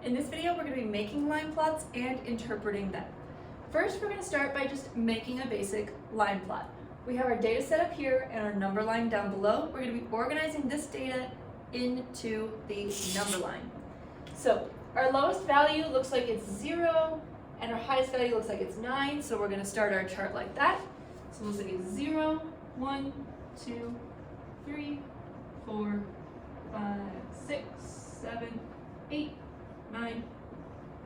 In this video, we're going to be making line plots and interpreting them. First, we're going to start by just making a basic line plot. We have our data set up here and our number line down below. We're going to be organizing this data into the number line. So our lowest value looks like it's 0, and our highest value looks like it's 9. So we're going to start our chart like that. So it looks like it's 0, 1, 2, 3, 4, 5, 6, 7, 8, 9,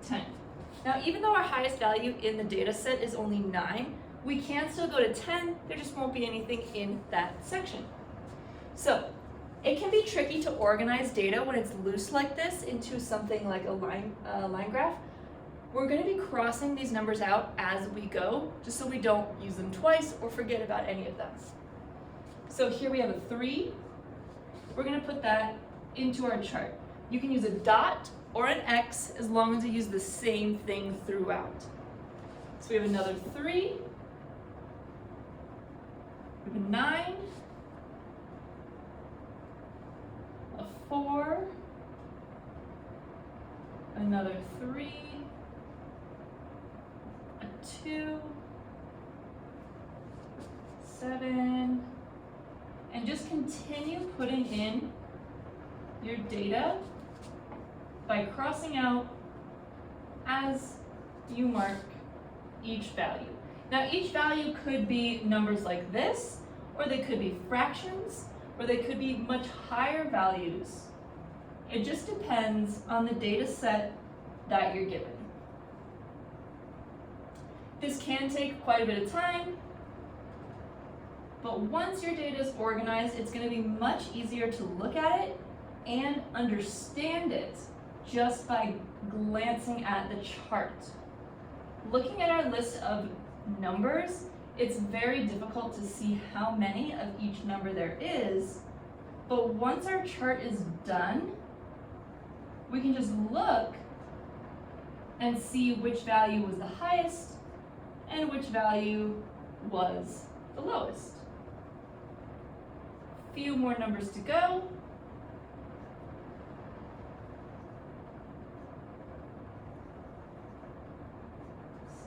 10. Now, even though our highest value in the data set is only 9, we can still go to 10. There just won't be anything in that section. So it can be tricky to organize data when it's loose like this into something like a line graph. We're going to be crossing these numbers out as we go, just so we don't use them twice or forget about any of them. So here we have a 3. We're going to put that into our chart. You can use a dot or an X as long as you use the same thing throughout. So we have another 3. We have a 9. A 4. Another 3. A 2. 7. And just continue putting in your data by crossing out as you mark each value. Now, each value could be numbers like this, or they could be fractions, or they could be much higher values. It just depends on the data set that you're given. This can take quite a bit of time, but once your data is organized, it's going to be much easier to look at it and understand it just by glancing at the chart. Looking at our list of numbers, it's very difficult to see how many of each number there is, but once our chart is done, we can just look and see which value was the highest and which value was the lowest. Few more numbers to go.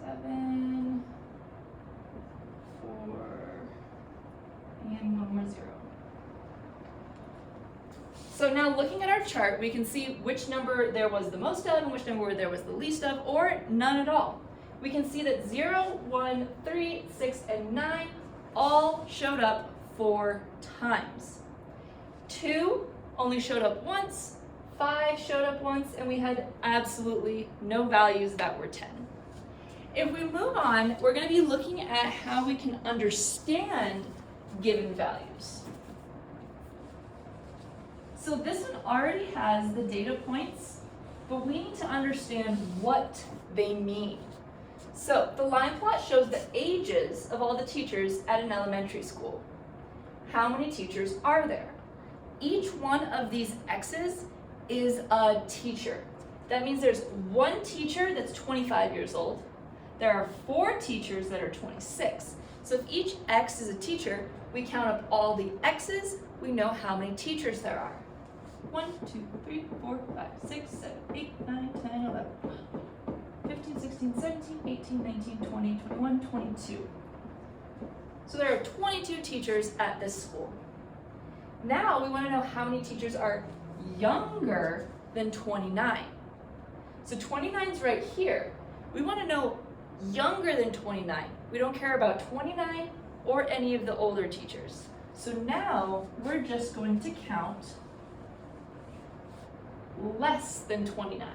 7, 4, and 1 more 0. So now looking at our chart, we can see which number there was the most of and which number there was the least of, or none at all. We can see that 0, 1, 3, 6, and 9 all showed up 4 times. 2 only showed up once, 5 showed up once, and we had absolutely no values that were 10. If we move on, we're going to be looking at how we can understand given values. So this one already has the data points, but we need to understand what they mean. So the line plot shows the ages of all the teachers at an elementary school. How many teachers are there? Each one of these X's is a teacher. That means there's one teacher that's 25 years old. There are 4 teachers that are 26. So if each X is a teacher, we count up all the X's, we know how many teachers there are. 1, 2, 3, 4, 5, 6, 7, 8, 9, 10, 11, 15, 16, 17, 18, 19, 20, 21, 22. So there are 22 teachers at this school. Now we want to know how many teachers are younger than 29. So 29 is right here. We want to know younger than 29. We don't care about 29 or any of the older teachers. So now we're just going to count less than 29.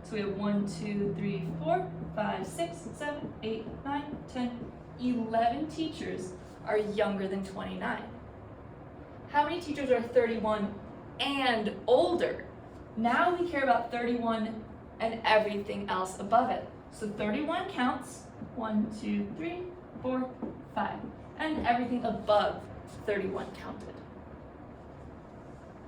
So we have 1, 2, 3, 4, 5, 6, 7, 8, 9, 10, 11 teachers are younger than 29. How many teachers are 31 and older? Now we care about 31 and everything else above it. So 31 counts, 1, 2, 3, 4, 5, and everything above 31 counted.